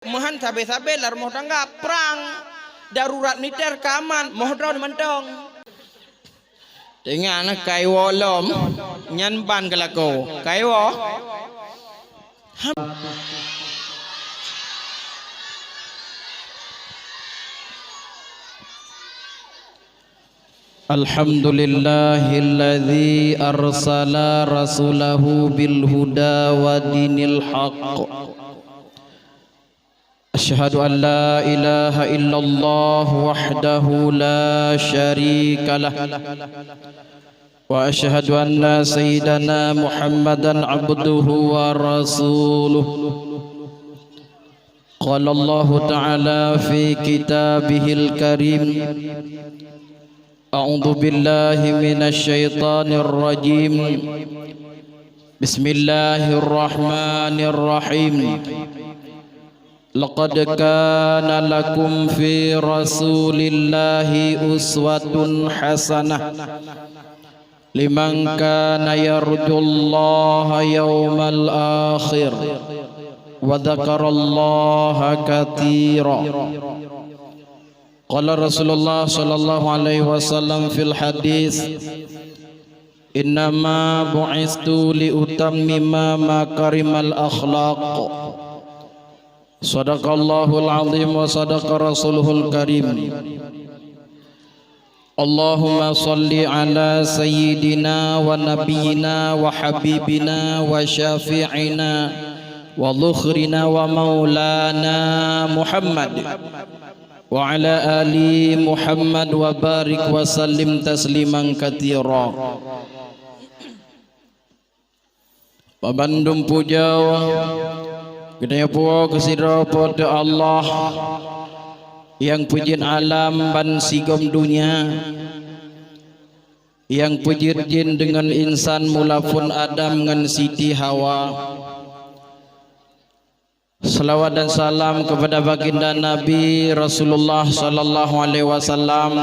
Mahan sabe-sabe lar moh tangga perang darurat militer kaman moh drone mentong. Tengah anak kaiwo lom nyan ban kelako kaiwo. Alhamdulillahilladzi arsala rasulahu bil huda wa dinil haqq. Asyhadu an la ilaha illallah wahdahu la syarikalah wa asyhadu anna sayyidana Muhammadan abduhu wa rasuluh. Qala Allah ta'ala fi kitabihil karim A'udzu billahi minasy syaithanir rajim. Bismillahirrahmanirrahim. Laqad kana lakum fi rasulillahi uswatun hasanah liman kana yarjullaha yawmal akhir wa dzakarallaha katsira. Qala Rasulullah sallallahu alaihi wasallam fil hadis innama bu'istu li utammima makarimal akhlaq. Sadaqallahul azim wa sadaqa rasuluhul karim. Allahumma salli ala sayyidina wa nabiyyina wa habibina wa syafi'ina wa dhukhrina wa maulana Muhammad wa ala ali Muhammad wa barik wa sallim tasliman katsira. Pabandum puja Kedaya puwa kesidra pada Allah yang pujin alam ban sigom dunia, yang pujin jin dengan insan mulafun Adam dengan Siti Hawa. Salawat dan salam kepada baginda Nabi Rasulullah sallallahu alaihi wasallam,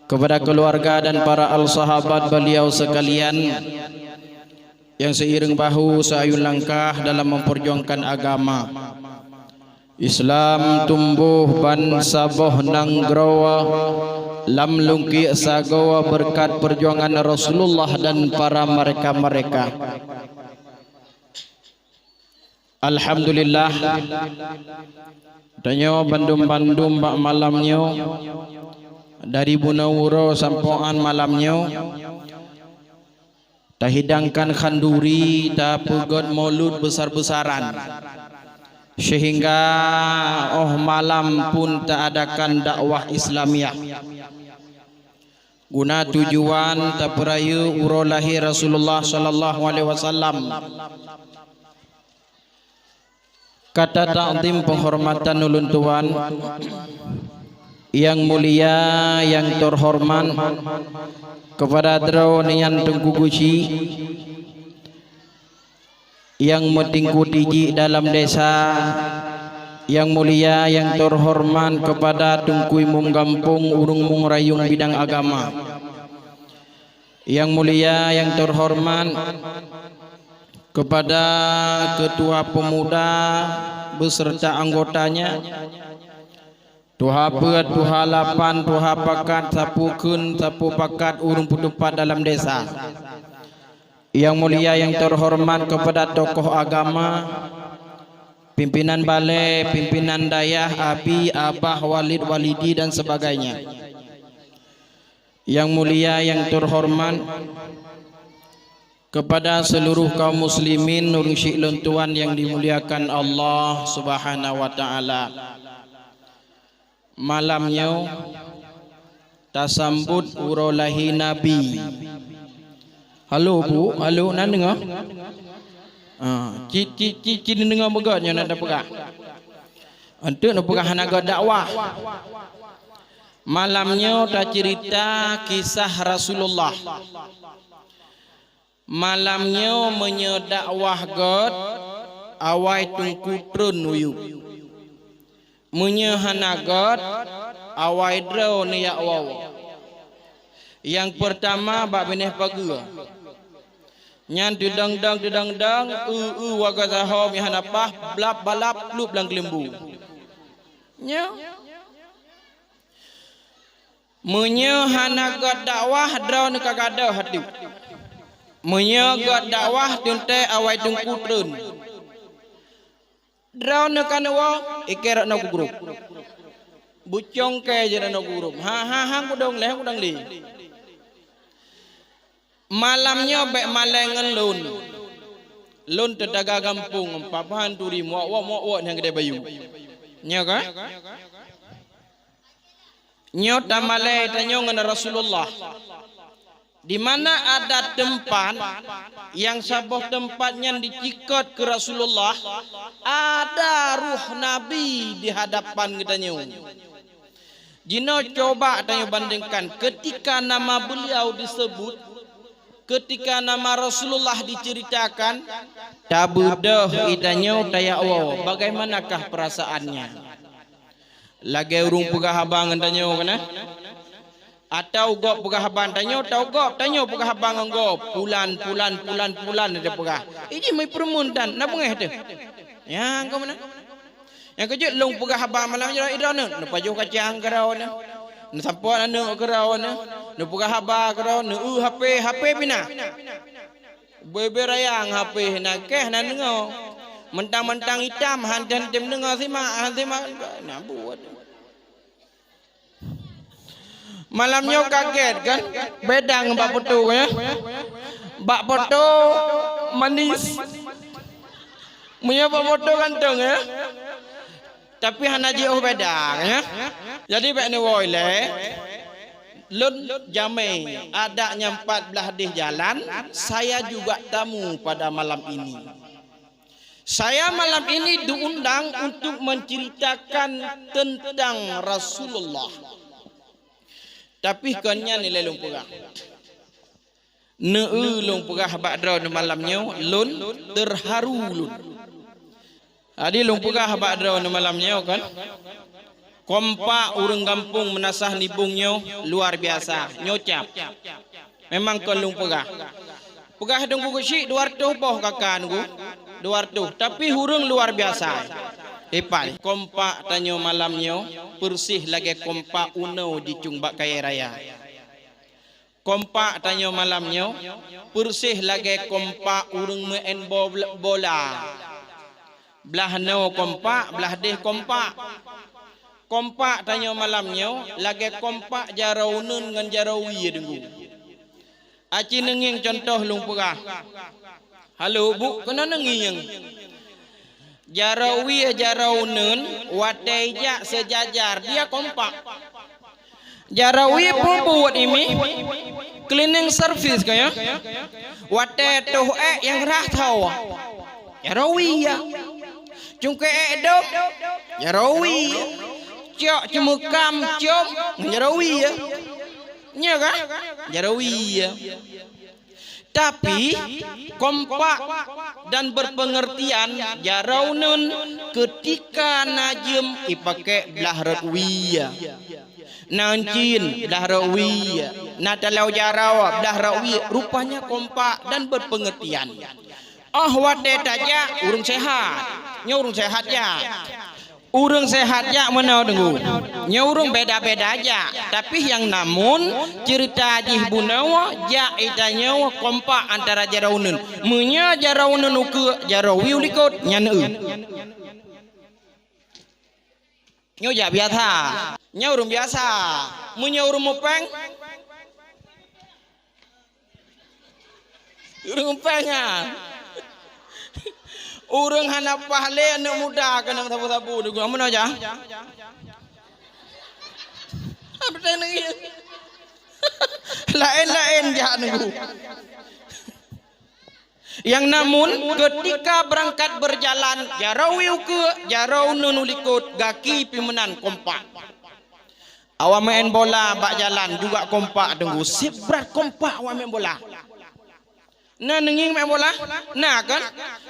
kepada keluarga dan para al-sahabat beliau sekalian yang seiring bahu seayun langkah dalam memperjuangkan agama Islam tumbuh ban saboh nanggrawa lam lungki sagawa berkat perjuangan Rasulullah dan para mereka-mereka. Alhamdulillah danyo bandum-bandum bak malamnya dari Bunawuro sampoan malamnya dah hidangkan khanduri, dah pegot maulud besar-besaran, sehingga malam pun tak adakan dakwah Islamiyah. Guna tujuan tak perayu uro lahir Rasulullah sallallahu alaihi wasallam. Kata ta'zim penghormatan ulun tuan yang mulia, yang terhormat, kepada dronian Tengku Guci yang metingku tinggi dalam desa, yang mulia, yang terhormat kepada Tengku Imum Gampung Urung Mung Rayung bidang agama, yang mulia, yang terhormat kepada ketua pemuda beserta anggotanya, tuha peut, tuha lapan, tuha pakat, sapu kun, sapu pakat, urung putupat dalam desa. Yang mulia, yang terhormat kepada tokoh agama, pimpinan balai, pimpinan dayah, abi, abah, walid, walidi dan sebagainya. Yang mulia, yang terhormat kepada seluruh kaum muslimin urung syi'lun tuan yang dimuliakan Allah Subhanahu wa taala. Malamnya tasambut urolahi Nabi. Halo Bu, halo nak dengar? Cici dengar beganya nak pegah. Untuk nak pegah naga dakwah. Malamnya ta cerita kisah Rasulullah. Malamnya menyedakwah God awai tungku trun uyup. Menyehanagot awai draw ni ya waw. Yang pertama bak benih pagi. Nyan dang waga zaho mi hanapah blap balap lup lang kelembu. Nya. Munyo hana god dakwah draw ni kagada hati. Munyo god dakwah tunte awai tungku trun. Draw ni kanwa iker na grup. Bucong ke je na grup. Ha kudong leh kudang li. Malamnya bek malengan lun tedaga kampung papahan turi muak yang gede bayu nya ka nyo tamale tanyo ngan Rasulullah di mana ada tempat yang sabuh tempatnya dicikot ke Rasulullah ada ruh Nabi di hadapan kita nyo. Jino coba tanyo bandingkan ketika nama beliau disebut, ketika nama Rasulullah diceritakan, tabudah idanyo taya Allah, bagaimanakah perasaannya? Lagi urung pegah habang tanyo kana? Atau gop pegah habang tanyo, atau gop tanyo pegah habang gop, pulan ada pegah. Ini mai permundan, na bengeh tu. Ya, kau mana? Yang kejut long pegah habang malam jero idana, na pajuh kacang karau na. Na sampot anu karau na. Nu pegah haba karau nu HP pina. Bebe rayang HP na keh na dengo. Mentang-mentang hitam hantan tem dengo simak na buat. Malamnya kaget kan? Beda dengan Mbak Foto ya. Mbak Foto manis. Punya Mbak Foto ganteng ya. Tapi hana jauh beda ya. Jadi bek ni woile. Lun jamai adanya 14 di jalan, saya juga tamu pada malam ini. Saya malam ini diundang untuk menceritakan tentang Rasulullah. Tapi kanya nilai lung pegah. Lung pegah bakdraw di malamnya, lun terharu lun. Adi lung pegah bakdraw di malamnya kan. Kompak urang kampung menasah nibungnya luar biasa, nyocap. Memang kelung pegah. Pegah dong kusi 200 boh kakan ku. 200, tapi hurung luar biasa. Ipal kompak tanyo malamnya persih lagi kompak uno di Cungbak Kaya Raya. Kompak tanyo malamnya persih lagi kompak urang main bola. Belah no kompak, belah deh kompak. Kompak tanya malamnya lagi kompak jarau nun dengan jarau wi denggu. Aci nenging contoh lung pegah. Halo bu, kena nenging. Jarau wi jarau nun wadai jak sejajar dia kompak. Jarau wi pun buat ini cleaning service kaya. Wadai tuh yang rah tahu. Jarau wi ya. Cungke dok. Jarau wi. Cok cemukam cok jarawi ya. Nya kan? Jarawi ya. Tapi kompak dan berpengertian jaraunun ketika najem ipake belah rawiya. Nancin belah rawiya. Natalau jarawa belah rawiya. Rupanya kompak dan berpengertian. Wade taja urung sehat. Nya urung sehat ya. Urang sehat ya mana dengu. Nya urang beda-beda aja. Tapi yang namun cerita jih bunawa ja itanya kompak antara jarauneun. Munya jarauneun uke jarawi ulikot nya neun. Nyo ja biasa. Nya urang biasa. Munya urang mupeng. Urang mupengan. Urang hana pahle anak muda kena sabu-sabu degu amun aja. Apa tanya lain-lain jah nunggu. Yang namun ketika berangkat berjalan jarau ke jarau nunulikut gaki pimenan kompak. Awak main bola bak jalan juga kompak tunggu sibrat kompak awak main bola. Nah nenging main bola, nah kan,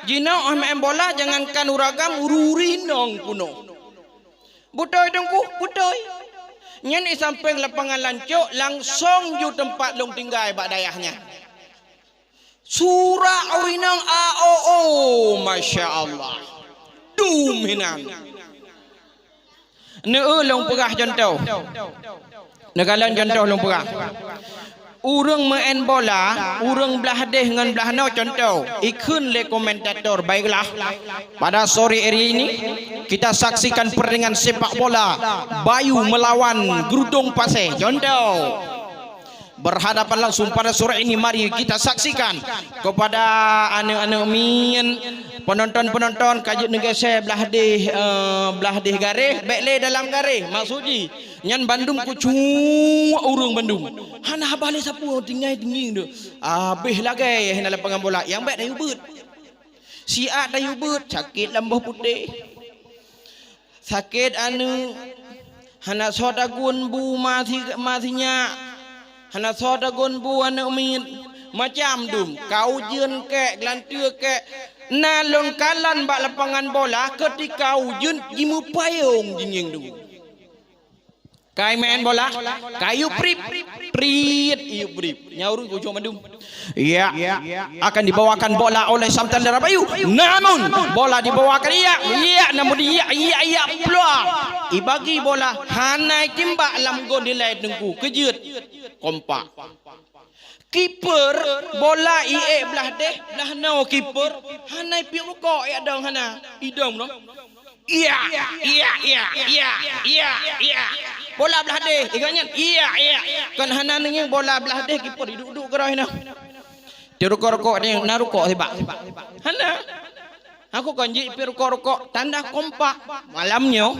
jina main bola jangankan uragam ururinong kuno. Butoy dengku, butoy. Nyen samping lapangan lancuk langsung ju tempat long tinggal bak dayahnya. Surah urinang AOO, Masya Allah. Dominan. Long perah contoh. Negalan contoh long perah. Urang main bola, urang belah deh dengan belah no contoh. Ikun le komentator, baiklah. Pada sore hari ini kita saksikan pertandingan sepak bola Bayu melawan Gerudong Pasir. Contoh. Berhadapan langsung pada sore ini, mari kita saksikan kepada anak-anak min penonton-penonton kajut negara belah deh garis bekle dalam garis maksudnya nyan Bandung kucu urung Bandung hana balik sapu tinggai tinggi tu habis lagi dalam pengan bola yang baik dah yubut siat dah yubut sakit lambah putih sakit hana sodagun bu matinya hana sodagun bu anak min macam dum kau jeun ke gelantir ke nalon kalan bak lapangan bola ketika ujun jimu payung jinjing dum kai main bola kayu prip iu prip nyaurun ku cuma dum ya akan dibawakan bola oleh Samtan Darah Bayu namun bola dibawakan namun iya peluang ibagi bola hanai timbak lam gol nilai dengku kejut kompak kiper bola ie belah deh belah no kiper hanai pi rokok ya dong hana idong no iya bola belah deh iganya iya kan hana nenging bola belah deh kiper duduk kerah hina dia rokok dia narukok sebab hana aku kanji pi rokok tanda kompak malamnya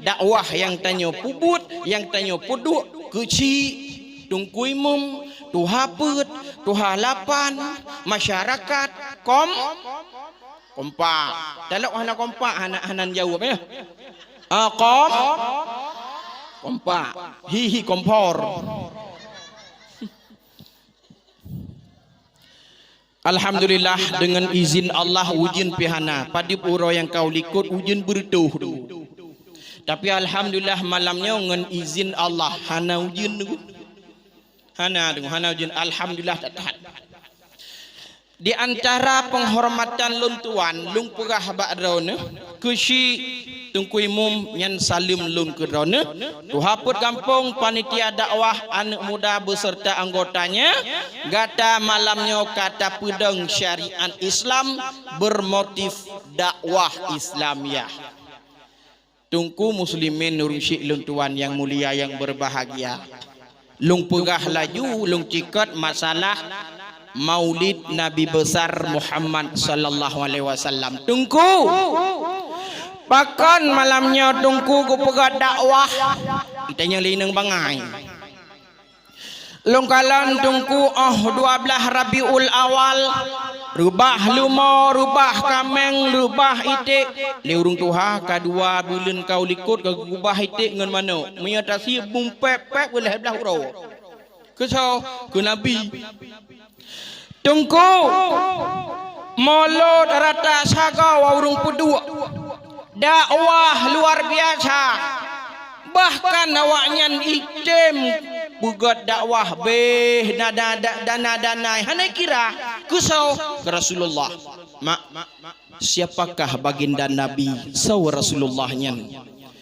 dakwah yang tanya pubut yang tanya puduk keci tungkui mum tuha put tuha lapan masyarakat kompak dalam hana kompak hanan jauh apa ya kompak hihi kompor. Alhamdulillah dengan izin Allah ujian pihana pada pura yang kau likut ujian bertuh tapi alhamdulillah malamnya dengan izin Allah hana ujian hana ujian alhamdulillah tak tahan. Di antara penghormatan luntuan lung perah ba'drauna kusi tungkui mum yang salim lun kedrauna tuhaput kampung panitia dakwah anak muda beserta anggotanya gata malamnya kata pedang syariat Islam bermotif dakwah Islamiyah. Tungku muslimin nurun syik luntuan yang mulia yang berbahagia. Lung perah laju lung cikat masalah Maulid Nabi besar Muhammad sallallahu alaihi wasallam. Tungku pakan malamnya tungku ku pegat dakwah kita yang lineng bangai longkalan tungku 12 Rabiul Awal rubah lumo rubah kameng rubah itik liurung tuha kadua bulan kau likut ke rubah itik ngan mano menyatasi bumpep boleh belah uro kesau ke Nabi tungku molot rata saga warung pedua dakwah luar biasa bahkan awaknya item bugat dakwah beh dana hana kira kusau ke Rasulullah siapakah baginda Nabi saw Rasulullahnya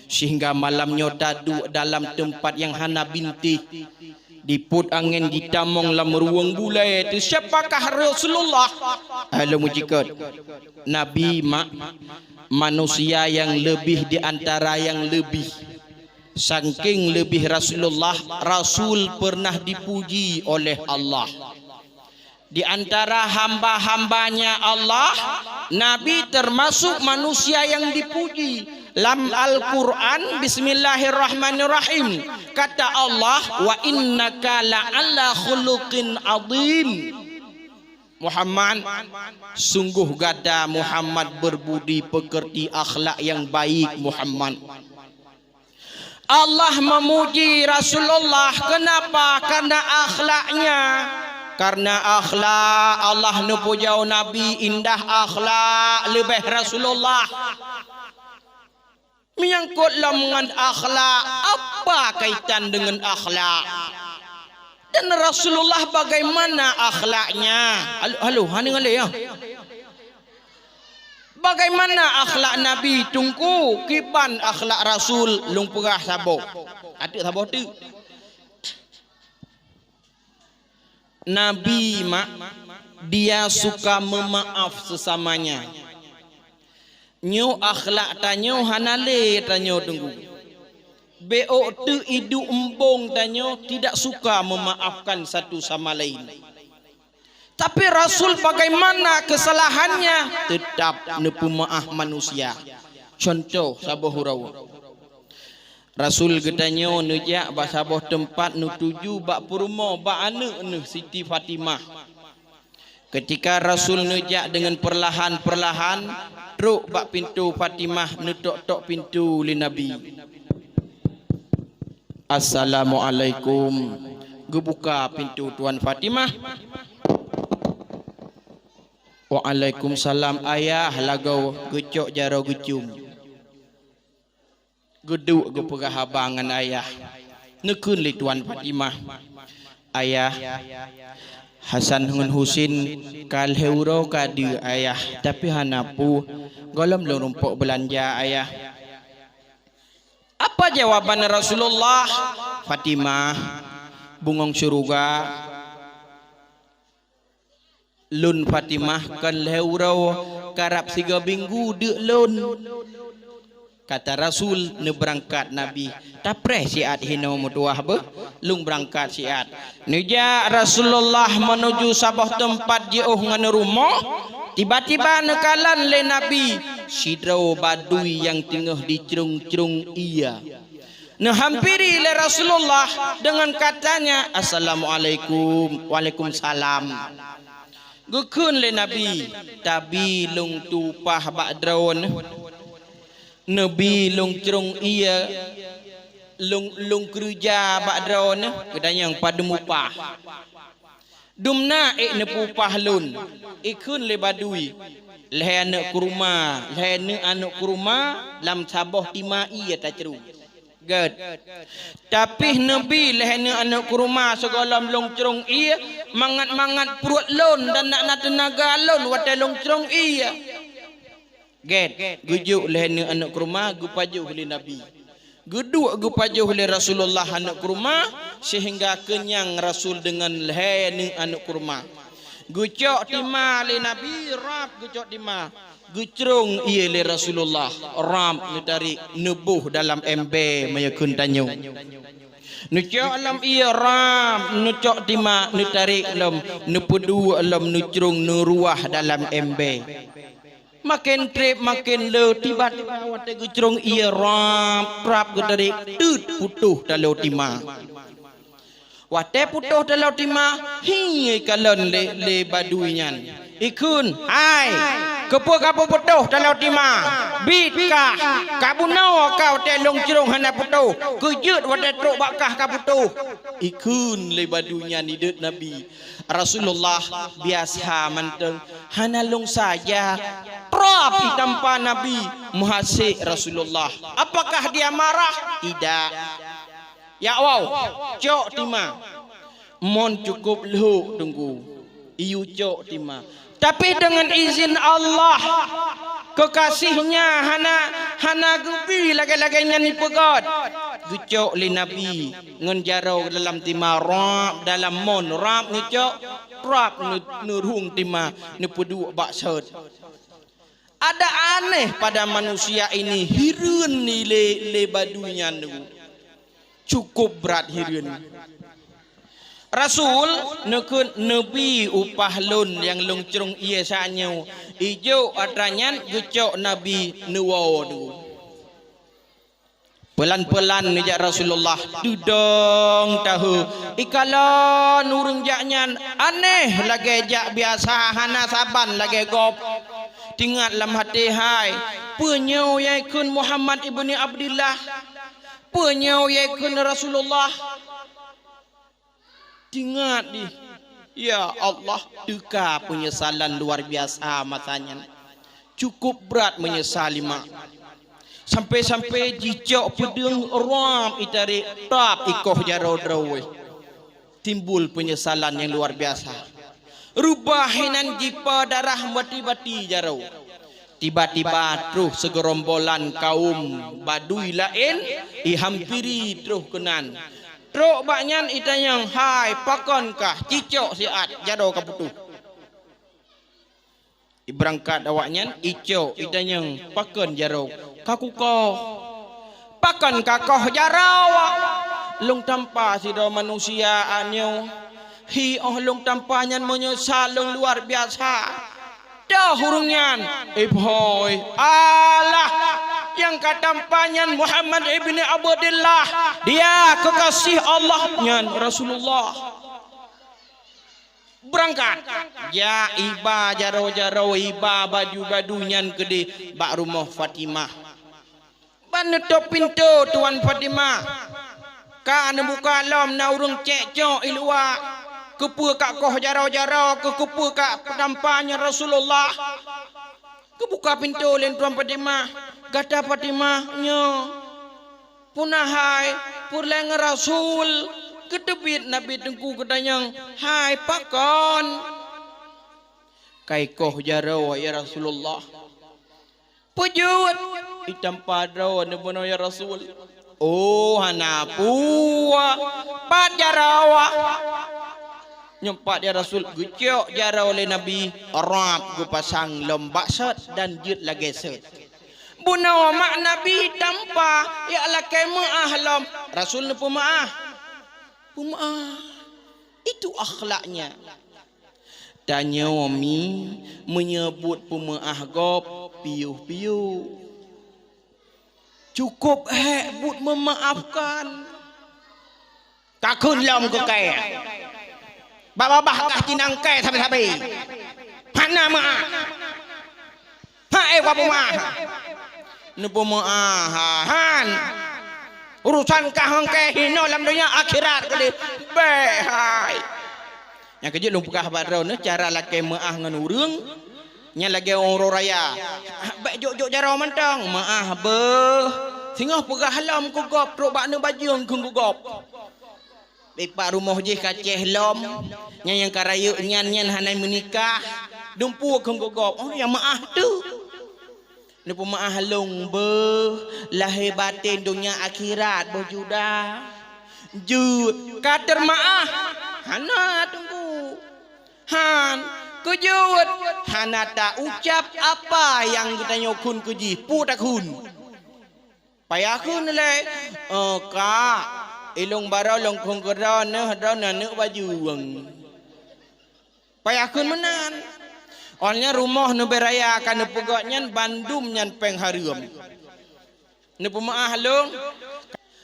sehingga malamnya tadu dalam tempat yang hana binti diput angin ditamong lam ruang bulai itu siapakah Rasulullah halo mujikat Nabi manusia yang lebih di antara yang lebih saking lebih Rasulullah Rasul pernah dipuji oleh Allah di antara hamba-hambanya Allah Nabi termasuk manusia yang dipuji. Lam Al-Quran Bismillahirrahmanirrahim kata Allah wa innaka la'ala khuluqin azim Muhammad sungguh gada Muhammad berbudi pekerti akhlak yang baik Muhammad. Allah memuji Rasulullah kenapa? Karena akhlaknya. Karena akhlak Allah nupujau Nabi indah akhlak lebih Rasulullah. Menyangkut dengan akhlak apa kaitan dengan akhlak? Dan Rasulullah bagaimana akhlaknya? Halo, hani ngale ya. Bagaimana akhlak Nabi? Tungku kiban akhlak Rasul lung perah sabo. Adik sabo tu. Nabi mak dia suka memaaf sesamanya. Nyo akhlak tanyo hanale tanyo tunggu. Beo tu idu embong tanyo tidak suka memaafkan satu sama lain. Tapi Rasul bagaimana kesalahannya tetap nepu maaf manusia. Contoh sabah hurau. Rasul gedanyo nejak ba sabah tempat nu tuju bak purmo ba anak ne Siti Fatimah. Ketika Rasul nejak dengan perlahan-perlahan truk bak pintu Fatimah netok-tok pintu li Nabi. Assalamualaikum. Gebuka pintu Tuan Fatimah. Waalaikumsalam. Ayah lagau gecok jaro gecum. Geduk ge pegah habangan ayah. Nekeun li Tuan Fatimah. Ayah Hasan dengan Husin kal heuro kadi ayah, tapi hanapu golom lo rumpuk belanja ayah. Apa jawaban Rasulullah? Fatimah bungong syuruga lun Fatimah kal heuro karap 3 minggu deuk lun. Kata Rasul ne berangkat Nabi tapre siat hino mutuah be lung berangkat siat neja Rasulullah menuju sabah tempat jauh ngana rumah tiba-tiba nekalan le Nabi sidrau badui yang tengah dicerung-cerung ia ne hampiri le Rasulullah dengan katanya assalamualaikum. Waalaikumsalam. Gekeun le Nabi tabi lung tupah badraun Nabi lung cerung ia lung kerja bakdraun kedanyang pada mupah dumna ne pupah lun ikun le badui le anak kurma le anak kurma lam sabah tima ia ta ceru gad tapi Nabi le anak kurma segolam lung cerung ia mangat-mangat perut lun dan nak tenaga lun wate lung cerung ia get gujuk lehna anak kurma gu pajuh li Nabi geduk gu pajuh li Rasulullah anak kurma sehingga kenyang Rasul dengan lehna anak kurma gucok tima li Nabi rap gucok tima gucrung ia li Rasulullah rap ni dari nebuh dalam embe mayakun tanyo nucok alam ia rap nucok tima nu tarik alam nepedu alam nucrung nuruah dalam embe makin trip makin le tiba-tiba wate gucrung ia rap gedari tut putuh dalau tima wate putuh dalau tima hi kalon le baduinyan ikun hai kepo kapo putuh dalau tima bitkah kabunau kau te long cerung hana putuh kejut wate truk bakah ka putuh ikun le baduinyan hidup Nabi Rasulullah biasa manteng hana long saja rapi tanpa Nabi muhasik Rasulullah. Apakah dia marah? Tidak. Ya wow, cok tima. Mon cukup lu tunggu. Iu cok tima. Tapi dengan izin Allah kekasihnya hana gubi lagi-lagi nyanyi pegot. Gucok li Nabi ngenjarau dalam tima rap dalam mon rap ngucok rap nurung tima nepedu bak sert. Ada aneh pada manusia ini hirun ni le badunya nu cukup berat hirun. Rasul nekun Nabi upah lun yang lung cerung ia sanyo ijo atranyan gucok Nabi nuwo tu. Pelan-pelan nijak Rasulullah dudong tahu ikalan urung jaknyan aneh lagi jak biasa hana saban lagi gop tingat lam hati hai penyau yaikun Muhammad ibni Abdullah penyau yaikun Rasulullah tingat di ya Allah duka penyesalan luar biasa matanya cukup berat menyesali mak sampai-sampai jicok pedeng ram itari tap ikoh jaro drawe timbul penyesalan yang luar biasa. Rubahinan jipa darah bati-bati jarau. Tiba-tiba terus segerombolan kaum Baduy lain hampiri terus kenan. Teruk baknyan itanyang hai pakonkah cicok siat jado kaputu. Iberangkat awaknyan icok itanyang pakon jaro kakukoh. Pakon kakoh jarau. Lung tanpa sido manusia anyo. Hi lung tampanya menyesal lung luar biasa. Dah hurungan boy Allah yang katampanyan Muhammad ibni Abdullah, dia kekasih Allah nyan Rasulullah. Berangkat ya iba jaro-jaro iba baju-baju nyan gede bak rumah Fatimah. Panutup pintu Tuan Fatimah. Ka anu buka lam na urung cek-cok ilua. Kepu kak koh jarau-jarau ke kepu kak pedampanya Rasulullah. Kebuka pintu oleh Tuan Fatimah. Kata Fatimah nyo punahai purleng Rasul kedebit Nabi tengku kedanyang hai pakon kai koh jarau ya Rasulullah pujut itam padro nebono ya Rasul. Oh hanapua pat jarawa nyempat ya Rasul gucok jara oleh Nabi Arab gu pasang lombak set dan jut lagi set bunawa mak Nabi tanpa ya Allah kemaah lom Rasul ni pemaah itu akhlaknya. Tanya Umi menyebut pemaah gop piuh-piuh cukup but memaafkan kakun lom ke kaya babah kah tinangkai sabi-sabi. Mana maah? Hae wa maah. Nu maahan. Urusan kah hangke hino lam dunia akhirat kali. Behai. Yang kejut lung pukah badro ne cara laki maah ngan urang. Nya lagi orang raya. Baik jok-jok jarau mantang. Maah beuh. Singah pegah halam ku gop truk bak ne bajung ku gop. Bepak rumah je kaceh lom yang karayuk nyan hanai menikah dumpu kong gogop oh yang maah tu ni pemaah long be lahir batin dunia akhirat berjuda jud kader maah hana tunggu han kejut hana tak ucap apa yang kita nyokun keji pu takun payakun le kak ilung barau long kong keran ne baju wang. Payakun menan. Orangnya rumah ne beraya kan ne pegaknya bandum nyan peng harum. Ne pemaah long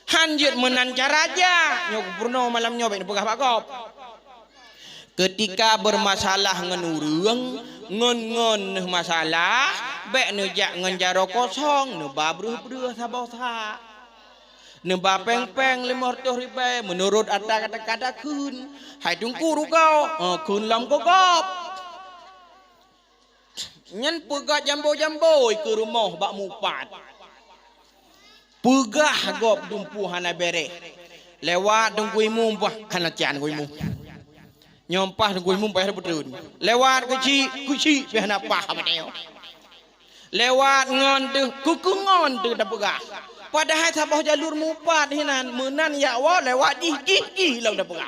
hanjut menan caraja nyok purno malam nyobek ne pegah bakop. Ketika bermasalah ngan urang ngon masalah bek ne jak ngan jaro kosong ne babruh-bruh sabotha. Nemba peng-peng 500 ribu menurut ada kata-kata kun hai tungku rugau kun lam gogop nyen pegat jambo-jambo ke rumah bak mupat pegah gop dumpu hana bere lewat dungku imum bah hana cian ku imum nyompah dungku imum payah betul lewat kuci hana pah bateo lewat ngon tu kuku ngon tu dah pegah. Padahal sabah jalur mupat hinan menan ya wa lewat jih lau dah pegah.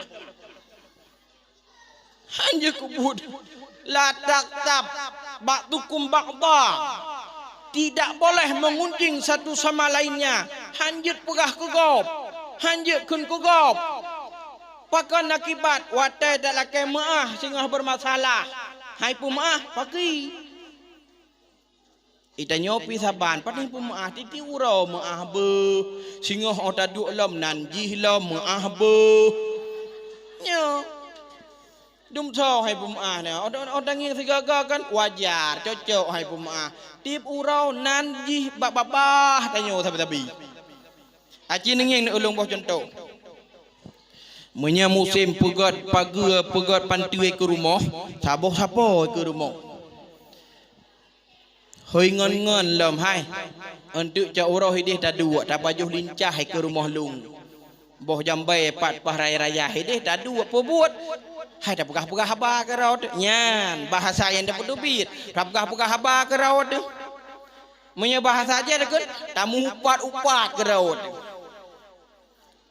Hanya kubud latak tab bak tukum bakba. Tidak boleh mengunjing satu sama lainnya. Hanjut pegah kegop. Hanjut kun kegop. Pakan akibat watai dak lakai maah singah bermasalah. Hai pemaah paki. Ita nyopi saban patih pemaah titi urau maah be singoh oda duk lom nan jih lom maah be nyo dum so hai pemaah ne oda nging sigaga kan wajar cocok hai pemaah tip urau nan jih babah tanyo tabi aci nging ulung boh contoh menya musim pegat pantui ke rumah saboh ke rumah hoi ngon lom hai untuk ca urau hidih ta dua ta bajuh lincah ke rumah lung boh jambai pat raya deh tadu apa buat hai dah pegah haba ke raut nyan bahasa yang dapat dubit pegah haba ke raut punya bahasa aja dah kan tamu upat ke raut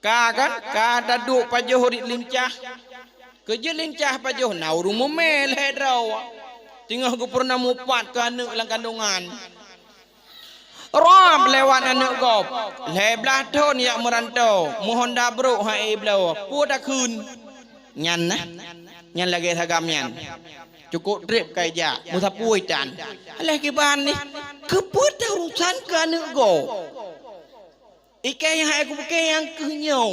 ka kan ka tadu pajoh lincah kerja lincah pajoh nauru memel hedraw tinggal ku pernah mupat ke anak lang kandungan Rob lewat anak gop leblah tahun yang merantau mohon dabruk hai belau puda kun nyan nyan lagi sagam nyan cukup trip kaja musapui tan lagi ban ni keput urusan ke anak gop ikai yang aku pakai yang kenyau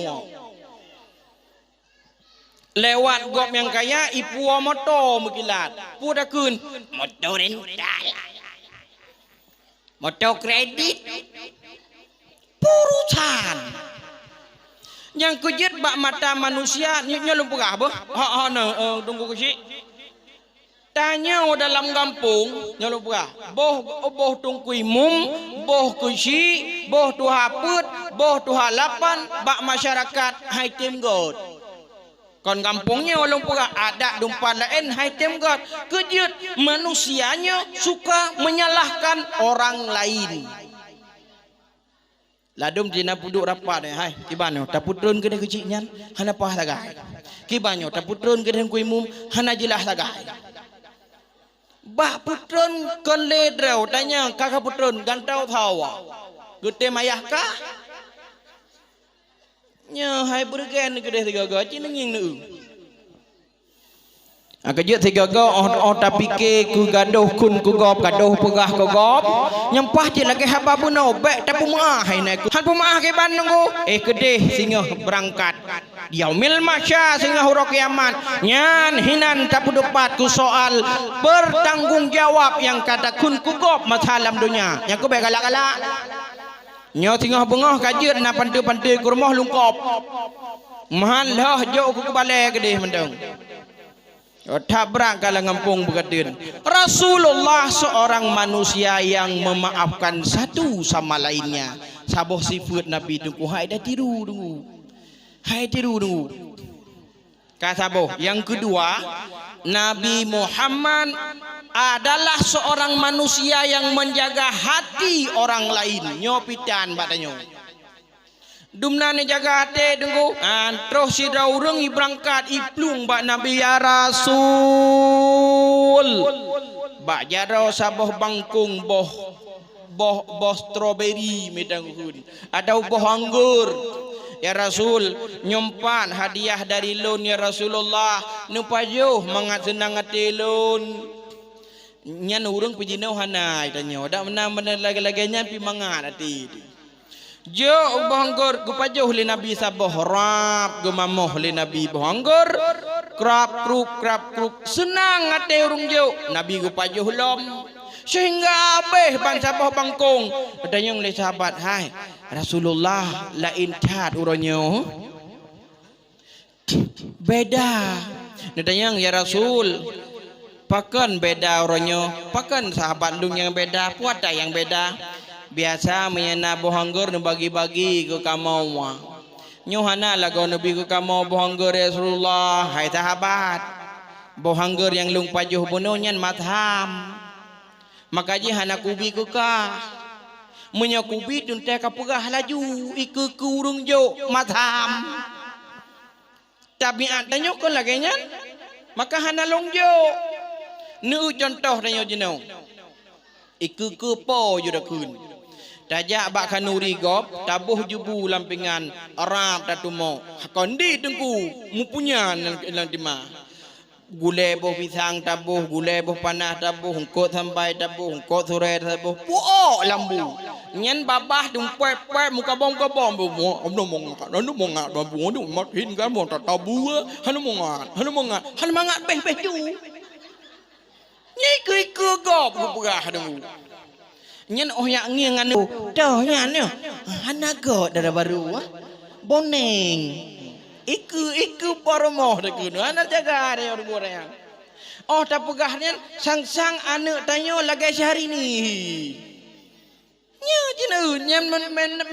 lewat gop yang kaya ipu motor mekilat puda kun motor rental motor kredit perusahaan yang kejut bak mata manusia nyolong pegah bah tunggu kecik tanya dalam kampung nyolong pegah boh tungkui mum boh kusi boh tuhaput boh tuhalapan bak masyarakat hai tim god kon kampungnya orang pura ada dumpan lain hai tem god kejut manusianya suka menyalahkan orang lain ladum jina puduk rapat hai kibanyo taputron ke keciknya hana pah lagai kibanyo taputron ke kuimum hana jelas lagai bah putron kon ledreu tanya kakak putron gantau thawa gede mayah kah nya hai bergen ke deh tiga gaji nenging nu kejut tiga go tapi ke ku gaduh kun ku gop gaduh pegah ku gop nyempah je lagi haba buno bek tapi maah hai naik han pemaah ke ban nunggu kedeh singa berangkat yaumil masya singa huruf kiamat nyan hinan tapu depat ku soal bertanggung jawab yang kata kun ku gop masalam dunia yang ku bek galak-galak nyo tingah bengah kajir na pantai-pantai ke rumah lungkop mahan lah jauh ku balai kedih mendeng tabrak kala ngampung bergadin Rasulullah seorang manusia yang memaafkan satu sama lainnya saboh sifat Nabi tunggu hai dah tiru tunggu hai tiru tunggu kasaboh yang kedua Nabi Muhammad adalah seorang manusia yang menjaga hati orang lain nyopitan badanyo dumna ni jaga hati tunggu terus si daureng berangkat iplung bak Nabi ya Rasul bak jaro saboh bangkung boh strawberry medang kun atau boh anggur ya Rasul nyompan hadiah dari lun ya Rasulullah nupajuh mangat senang hati lun nyan urang pejinau hanai tanya dak menang lagi-laginya pi mangat hati jo banggur gupajuh li Nabi saboh rap gumamoh li Nabi banggur krap kruk senang hati urang jo Nabi gupajuh lom sehingga abeh ban saboh bangkung tanya li sahabat hai Rasulullah lain cat uronyo beda tanya ya Rasul pakan beda oronyo pakan sahabat lung yang beda puata yang beda biasa menyena bohanggur bagi-bagi ke kamau nyohana lagu nabi ke kamau bohanggur Rasulullah hai sahabat bohanggur yang lung pajuh bunonyan matham makaji hana kubi ke ka menyakubi tuntai kapugah laju iku kurung jo matham tabiat tanyo kon lagenya maka hana longjo nu contoh tanyo jenau iku kepo yo dakun tajak bak kanuri gop tabuh jubu lampingan arab tatumo kondi tengku mupunya nang dimah gule boh pisang tabuh gule boh panah tabuh hungkot sampai tabuh hungkot sore tabuh puok lambu nyen babah dumpet-pet muka bom omno mongat babu ndu makin kan mon tabu hanu mangat beh ju nyai ke gop pegah dulu nyen yang ngiang anu dah nyan hana go dara baru boneng iku paromoh dekun ana jaga ada orang tak pegahnya sang anak tanyo lagi sehari ni Nya jeneunya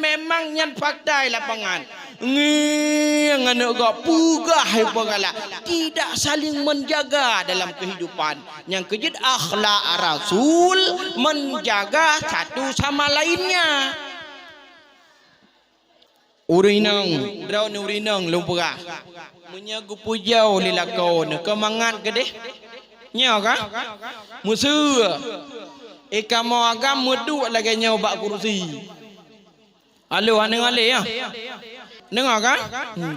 memang nyan fakta lapangan. Ngiang anak gak pugah pegala. Tidak saling menjaga dalam kehidupan. Yang kejut akhlak Rasul menjaga satu sama lainnya. Urinang, draw ni urinang lumpurah. Menyagu pujau lilakau ne kemangat gede. Nya ka? Musuh. Ika mau agam muduk lagi nyoba kursi. Halo, ane ngale ya. Dengar kan?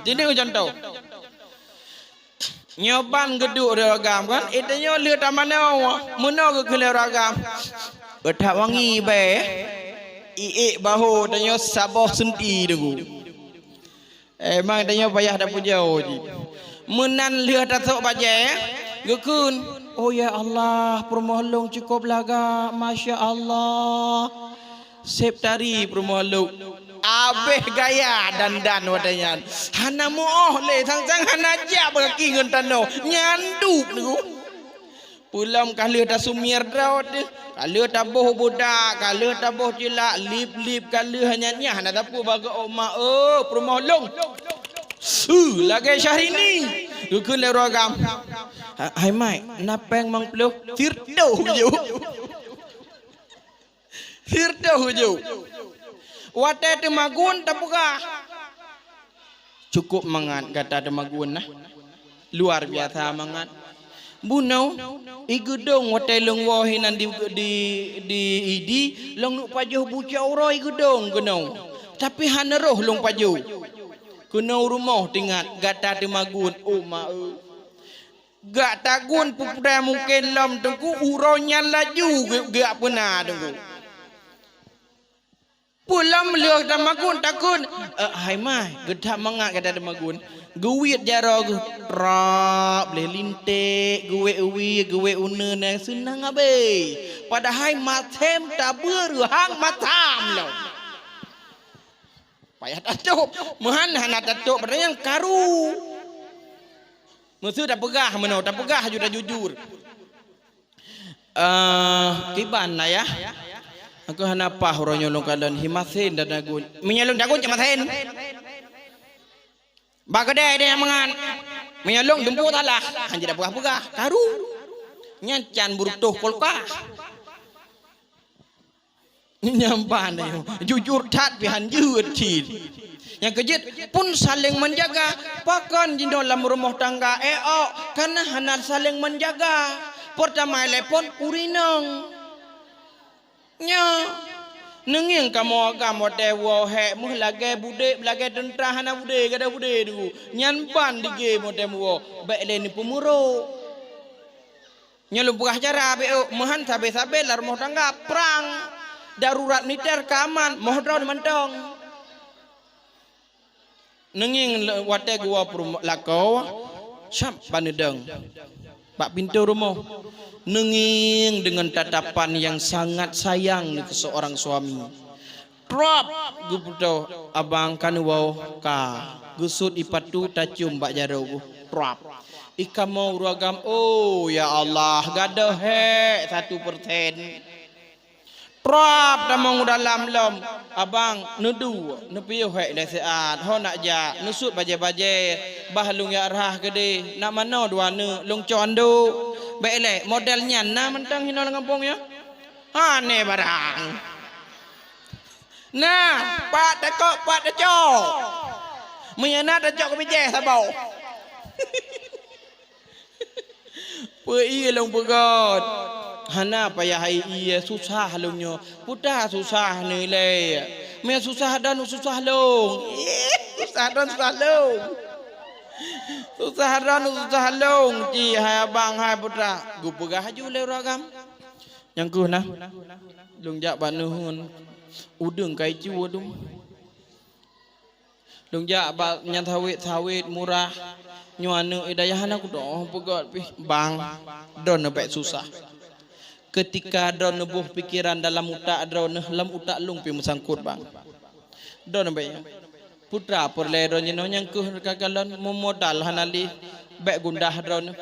Jadi contoh. Nyoban geduk ragam kan? Itu nyo lihat mana mana ke kele ragam. Betak wangi be. Iik bahu danyo sabah senti dulu. Emang danyo payah dah pujau ji. Menan lihat datuk baje, gekun. Oh ya Allah, permohon cukup laga, masya Allah. Septari permohon. Abeh gaya dan wadanya. Hana muoh le, sang hana aja bagi ngentano nyanduk niku. Pulam kalau dah sumir daud, kalau dah boh budak, kalau dah boh jelak, lip kalau hanya hana tapu bagi oma permohon. Lagi Syahrini, gekun le ragam. Hai mai, napeng mang peluk tirdo huju. Tirdo huju. Wate temagun tapuka. Cukup mangan kata temagun nah. Luar biasa mangan. Bunau igudong wate long wahinan di idi long nuk pajuh bucau roi igudong gunung. Tapi haneroh long pajuh. Gunung rumah tingat gata temagun ma gak tagun pupda mungkin lam tengku uronya laju gak pernah tengku pulang lihat damagun takun hai mai gedak mangat kata damagun guwit jaro rap le linte guwe uwi guwe une na senang abe padahal matem tabur hang matam lo payah tatuk mehan hana tatuk padahal yang karu. Musuh dah pegah mana, dah pegah juga jujur. Kiban lah ya. Aku hanapa orang nyolong kalian himasin dan dagun. Menyolong dagun cuma sen. Bagade dia mangan. Menyolong dempu talah. Hanya dah pegah-pegah. Karu. Nyancan buruk tuh kolka. Nyampan dia. Jujur tat pihan jut cid. Yang kejut pun saling menjaga. Pakan di dalam rumah tangga karena hana saling menjaga. Pertama telepon urinang. Nya nenging kamu dewa he muh lagi bude lagi tentara hana bude kada bude dulu. Nyanpan di game modemu baik leni pemuro. Nyelum pegah cara mehan sabe-sabe lah rumah tangga perang darurat militer keaman mohon mentong. Nenging wate gua lakau syam panedang pak pintu rumah nenging dengan tatapan yang sangat sayang ke seorang suami prop gupudo abang kanuwau ka gusut ipatu tacum bak jaro prop ika mau ragam ya Allah gadah he 1%. Prap damang dalam lom abang nudu nepiu hek le seat ho nak ja nusut baje-baje bahlung ya rah gede nak mano duane long condo baik modelnya na mentang hino ngampung ya ha ne barang nah pak dekok pak deco menyana decok bije sabau pei long pegot hana payah iya susah halungnya pudah susah nilai me susah dan susah long susah dan susah long susah dan susah long ji hai abang hai putra gu pegah haju le ragam yang ku nah lung jak banuhun udeng kai cu dum lung jak ba nyan thawit murah nyuane idayahana ku doh pegot pi bang don nebek susah. Ketika drone nebuh pikiran dalam utak drone dalam utak lung pi musangkut bang drone bae putra porle drone yang ke kagalan memodal hanali baik gundah drone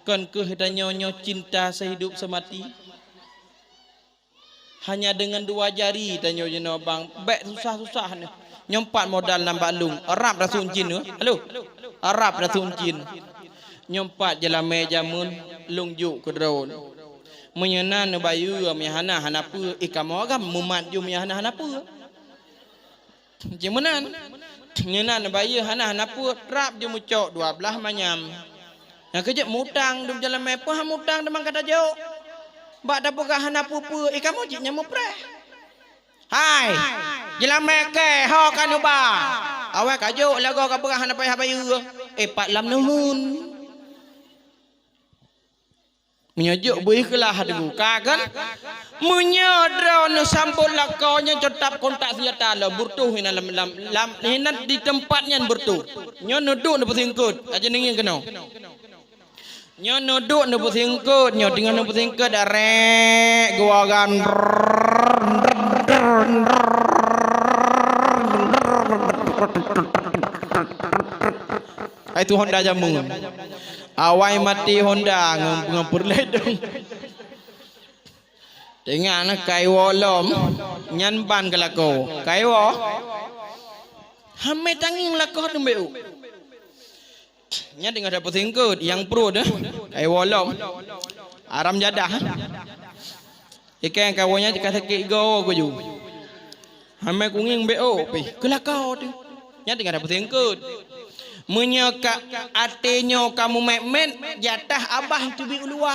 kan ke hidanyo cinta sehidup semati Hanya dengan 2 jari tanya jeno bang. Bek susah-susah ni. Nyompat modal nambah lung. Arab rasul jin tu. Halo. Arab rasul jin. Nyompat jalan meja mun lung juk ke drone. Menyenan bayu mihana hanapa ikamagam mumat ju mihana hanapa. Jemenan. Nyenan bayu hana hanapa rap ju mucok 12 manyam. Yang kejap mutang dum jalan mepah mutang demang kata jauh. Bak dapur hanapa pu ikamu jiknya mupreh. Hai. Jalan meke ho kanuba. Awak kajuk lagu ka berah hanapa bayu. 4 nuhun. Menyajuk boleh kelah dulu kan menyadar no sampul lakonya tetap kontak senjata lah bertuh lam hinan di tempatnya bertuh nyo nuduk no bersingkut aja ningin kena nyo nuduk no bersingkut nyo dengan no bersingkut darek guagan itu Honda jamu awai mati Honda ngempur ledong dengan kaiwo lom nyan ban kelako kaiwo hame tanging lako dembeu nya dengan dapat singkut yang pro dah kaiwo lom aram jadah ikan kawonya jika sakit go ju hame kunging beo pi kelako tu nya dengan dapat singkut menyeka atenyo kamu memet jatah abah tubi ulua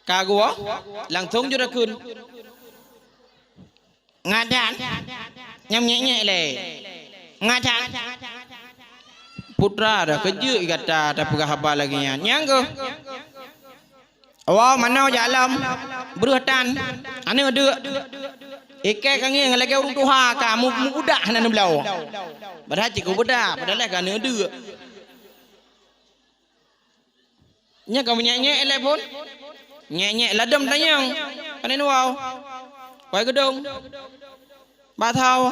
kagua langsung jurakun ngadan nyam nyek le ngadan putra dah kerja kata tak pegah habar lagi nyang ke awak mana jalam berhatan ane ada ikai kangi lagi urung tuha kamu budak hanan belau padahal cikgu budak padahal kan ada nya kamu nyek le pun nyek ladam tanyang panen wow wai gedong ba thau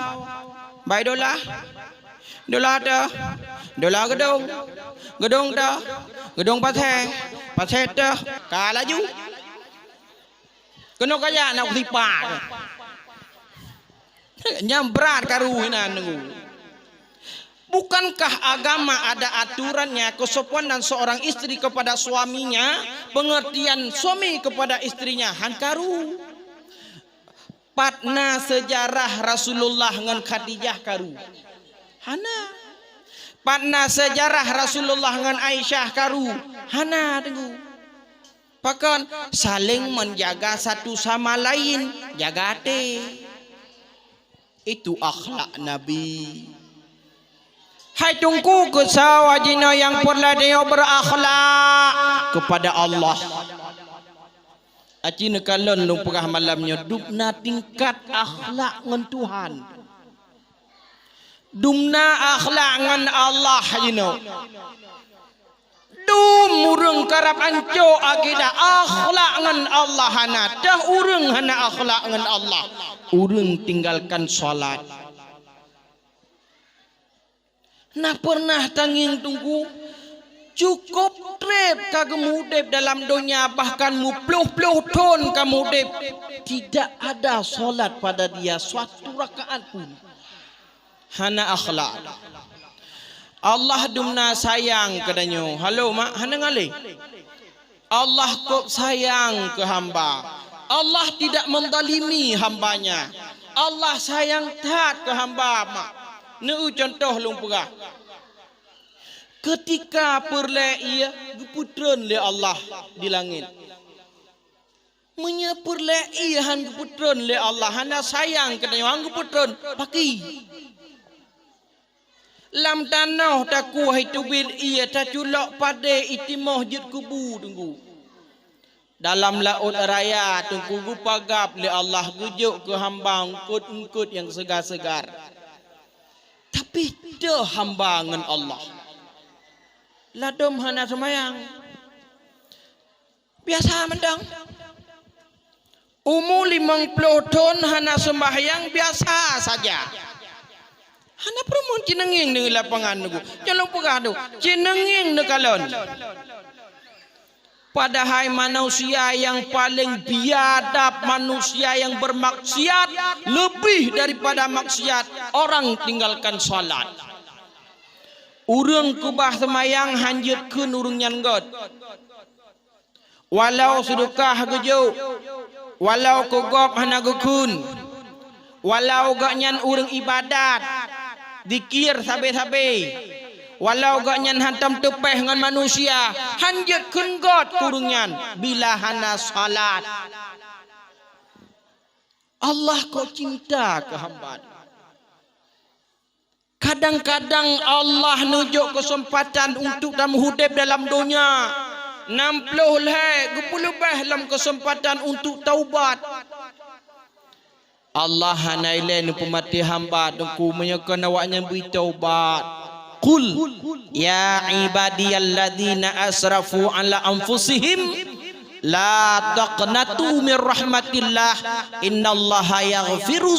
bai dola gedong dah gedong pathe dah ka laju kena kaya nak tipa nyam berat karu hinan nunggu. Bukankah agama ada aturannya kesopanan seorang istri kepada suaminya, pengertian suami kepada istrinya hankaru. Patna sejarah Rasulullah dengan Khadijah karu. Hana. Patna sejarah Rasulullah dengan Aisyah karu. Hana tunggu. Pakan saling menjaga satu sama lain, jaga hati. Itu akhlak Nabi. Hai tungku kesawajina yang pernah dia berakhlak kepada Allah. Acina kalon lu pegah malamnya dupna tingkat akhlak dengan Tuhan. Dumna akhlak dengan Allah you Dum urang karap anco akidah akhlak dengan Allah hana dah urang hana akhlak dengan Allah. Urang tinggalkan salat. Nah pernah tanging tunggu cukup trip kagemudep dalam dunia bahkan mupluh-pluh ton kamudep tidak ada solat pada dia suatu rakaat pun. Hana akhlak. Allah dumna sayang kedanyo. Halo mak, hana ngalih. Allah kok sayang ke hamba. Allah tidak mendalimi hambanya. Allah sayang tat ke hamba mak. Neu contoh lung pegah. Ketika perle ia geputreun le Allah di langit. Munya perle ia han geputreun le Allah hana sayang kedanyo han geputreun paki. Lam tanah taku hitubir ia taculok pada itimoh jid kubu tunggu. Dalam laut raya tunggu gupagap le Allah gujuk ke hamba ungkut-ungkut yang segar-segar. Tapi dah hamba dengan Allah. Ladom hana semayang. Biasa mendang. Umur 50 tahun hana sembahyang biasa saja. Hana perempuan cinenging di lapangan nunggu. Jangan pegah tu. Cinenging di kalon. Padahal manusia yang paling biadab, manusia yang bermaksiat, lebih daripada maksiat, orang tinggalkan salat. Urang kubah semayang hanjutkeun urang nyan god. Walau sedekah gejo, walau kogop hanagukun, walau gak nyan urang ibadat, zikir sabe-sabe, walau gak nyan hantam tepeh ngan manusia, hanjutkeun god kurang nyan bila hana salat. Allah kok cinta ke hamba. Kadang-kadang Allah nunjuk kesempatan untuk dalam hidup dalam dunia. 60 lebih dalam kesempatan untuk taubat. Allah hanailen pemati hamba dengku menyakan awaknya bertaubat. Qul ya ibadiyalladzina asrafu ala anfusihim la taqnatu min rahmatillah innallaha yaghfiru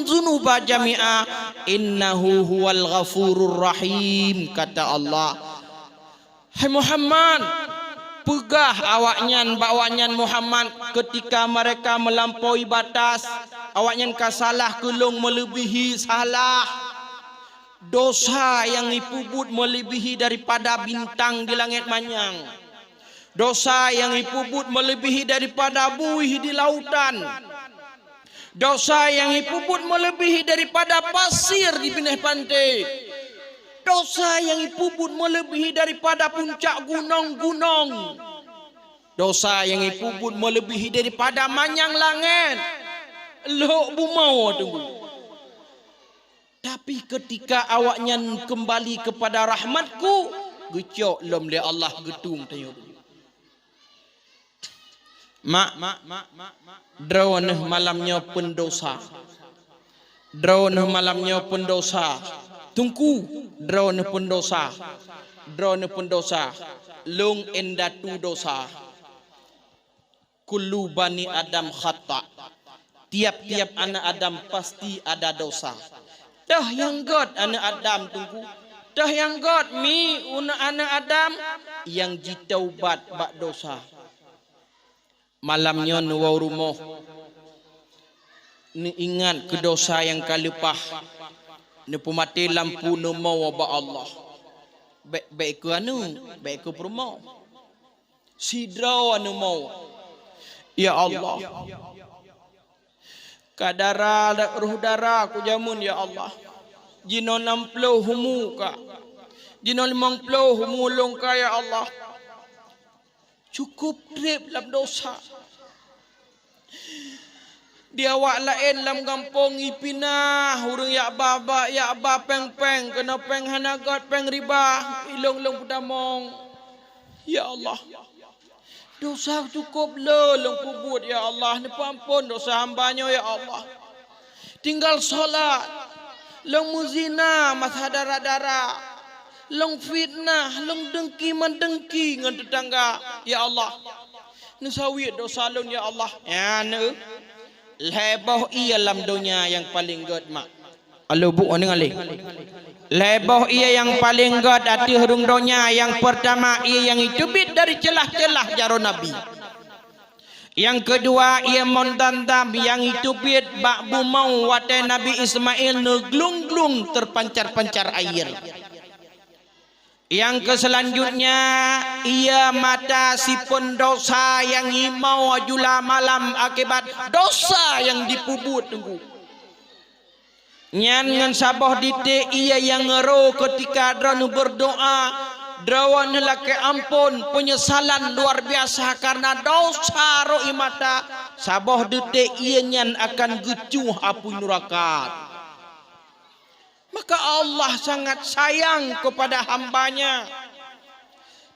dzunuba jami'a innahu huwal ghafurur rahim. Kata Allah, hai Muhammad, pegah awaknyan bawaknyan Muhammad ketika mereka melampaui batas, awaknyan kasalah kelong melebihi salah. Dosa yang ipubut melebihi daripada bintang di langit manyang. Dosa yang ipubut melebihi daripada buih di lautan. Dosa yang ipubut melebihi daripada pasir di pinggir pantai. Dosa yang ipubut melebihi daripada puncak gunung-gunung. Dosa yang ipubut melebihi daripada manyang langit. Lok bumau tunggu. Tapi ketika awaknya kembali kepada rahmatku, gecok lom le Allah getung tanya. Mak, drone malamnya pendosa. Drone malamnya pendosa. Tungku drone pendosa. Drone pendosa. Long endatu dosa. Kullu bani Adam khata. Tiap-tiap anak Adam pasti ada dosa. Dah yang God anak Adam tunggu. Dah yang God mi anak Adam yang ditaubat bak dosa. Malamnya nuwau rumah. Ni ingat ke dosa yang kalupah. Ni pemati lampu nu mau ba Allah. Baik ke anu, baik ke permau. Sidraw anu mau. Ya Allah. Kadara ruh dara ku jamun ya Allah. Jino 60 humu ka. Jino 50 humu long ka ya Allah. Cukup trip dalam dosa. Dia awak lain dalam kampung ipina hurung ya baba ya ba peng-peng kena peng hanagat peng riba ilong-long pudamong. Ya Allah. Dosa cukup long kubut ya Allah. Ni ampun dosa hambanya ya Allah. Tinggal solat. Long muzina masa darah-darah. Long fitnah, long dengki mendengki dengan tetangga. Ya Allah. Ni sawit dosa long ya Allah. Ya nu. Lebah ia dalam dunia yang paling god mak. Alo bu ni ngalih. Lebah ia yang paling god ati hurung dunia yang pertama ia yang itubit dari celah-celah jaro Nabi. Yang kedua ia mondandam yang itubit bak bumau watai Nabi Ismail neglung-glung terpancar-pancar air. Yang keselanjutnya ia mata si pendosa yang imau ajula malam akibat dosa yang dipubut tunggu. Nyan ngan sabah dite ia yang ngero ketika dranu berdoa drawan laki ampun penyesalan luar biasa karena dosa ro imata sabah dite ia nyan akan gecuh api neraka. Maka Allah sangat sayang kepada hambanya.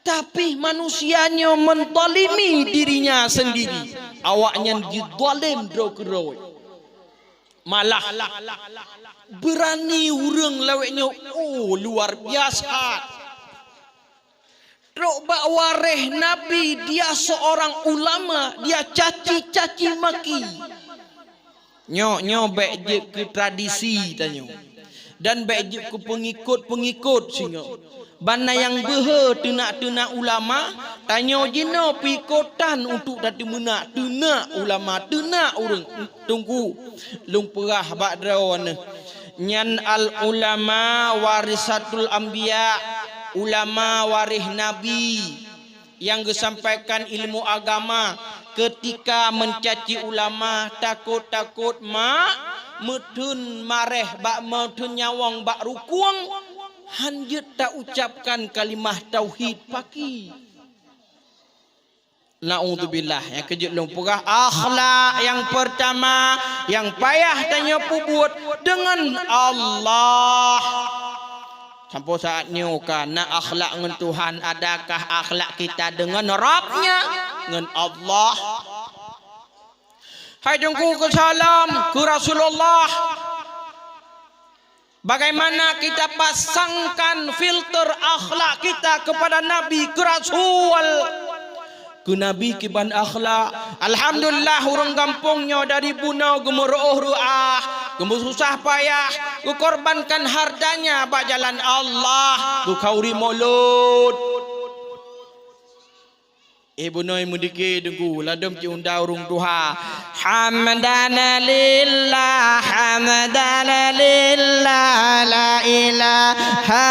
Tapi manusianya mentolimi dirinya sendiri. Awaknya didolim drog-drog. Malah berani urang laweknya. Oh luar biasa. Drog bak wareh Nabi. Dia seorang ulama. Dia caci-caci maki. Nyok bek je ke tradisi tanya. dan baik ku pengikut-pengikut singa. Bana yang behe tena ulama tanya jina pikotan untuk dadi mena tena ulama tena urang tunggu lung perah badrawan nyan al ulama warisatul anbiya, ulama waris nabi yang disampaikan ilmu agama. Ketika mencaci ulama takut-takut mutun mareh bak mutun nyawang bak rukuang hanjut tak ucapkan kalimah tauhid paki. Naudzubillah. Yang kejut lumpurah akhlak yang pertama yang payah tanya pubut dengan Allah. Sampai saatnya kan nak akhlak dengan Tuhan, adakah akhlak kita dengan Rabbnya, dengan Allah? Hai jengku ke salam ke Rasulullah. Bagaimana kita pasangkan filter akhlak kita kepada Nabi ke Rasul, ke Nabi kiban akhlak. Alhamdulillah orang kampungnya dari bunau gemeroh ruah, susah payah, ku korbankan hartanya bak jalan Allah, ku kauri mulut. Ibu noi mudiki dengku ladom ci unda urung duha. Hamdana lillah la ilaha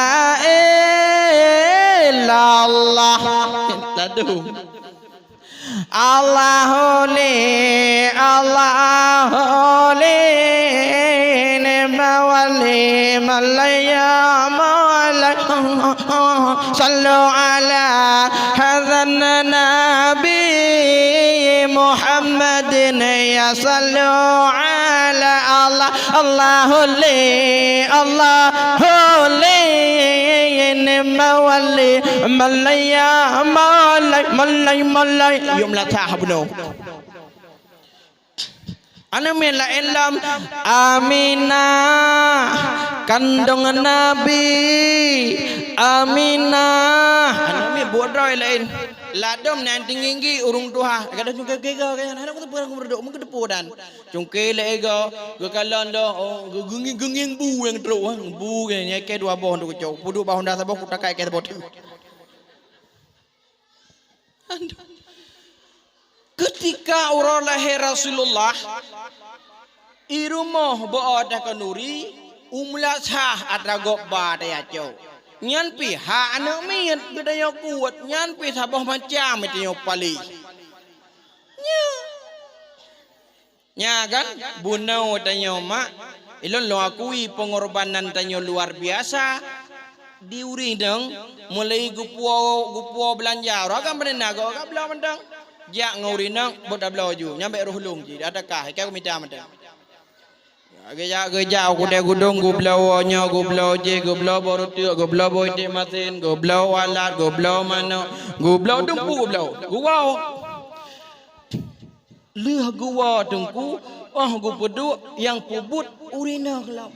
illallah. Ladom. Allahu li mawali malaya mawala sallu ala hadzan nabi Muhammadin ya sallu ala Allah Allahu li mawali malaya malay yum la tahbnu ana men la elam Aminah kandung Nabi Aminah ana me bodoi lain ladom nan tinggi urung tuha kada cungke gega kan ana ko perang berdok mun kedepodan cungke lega gekalon do genging bu yang teruk bu nya ke dua boh nduk cok pudu bahon dah sabok takai ke bot. Ketika urang lahir Rasulullah irumah baada kanuri umlasah adragok ba daya cok nyan pi ha anak miet gedaya kuat nyan pi sabah macam itu yo pali nya kan bunau tanyo mak ilon lo akui pengorbanan tanyo luar biasa diuri dong mulai gupuo belanja orang benar go ka belau mendang jak nguri nang boda belau ju nyampe rohlung ji adakah ka minta mendang geja aku deh gudung gublau nya gublau je gublau baru tu gublau boy te masin gublau alat gublau mana gublau dumpu gublau guau leh gua dengku gupedu yang pubut urina kelam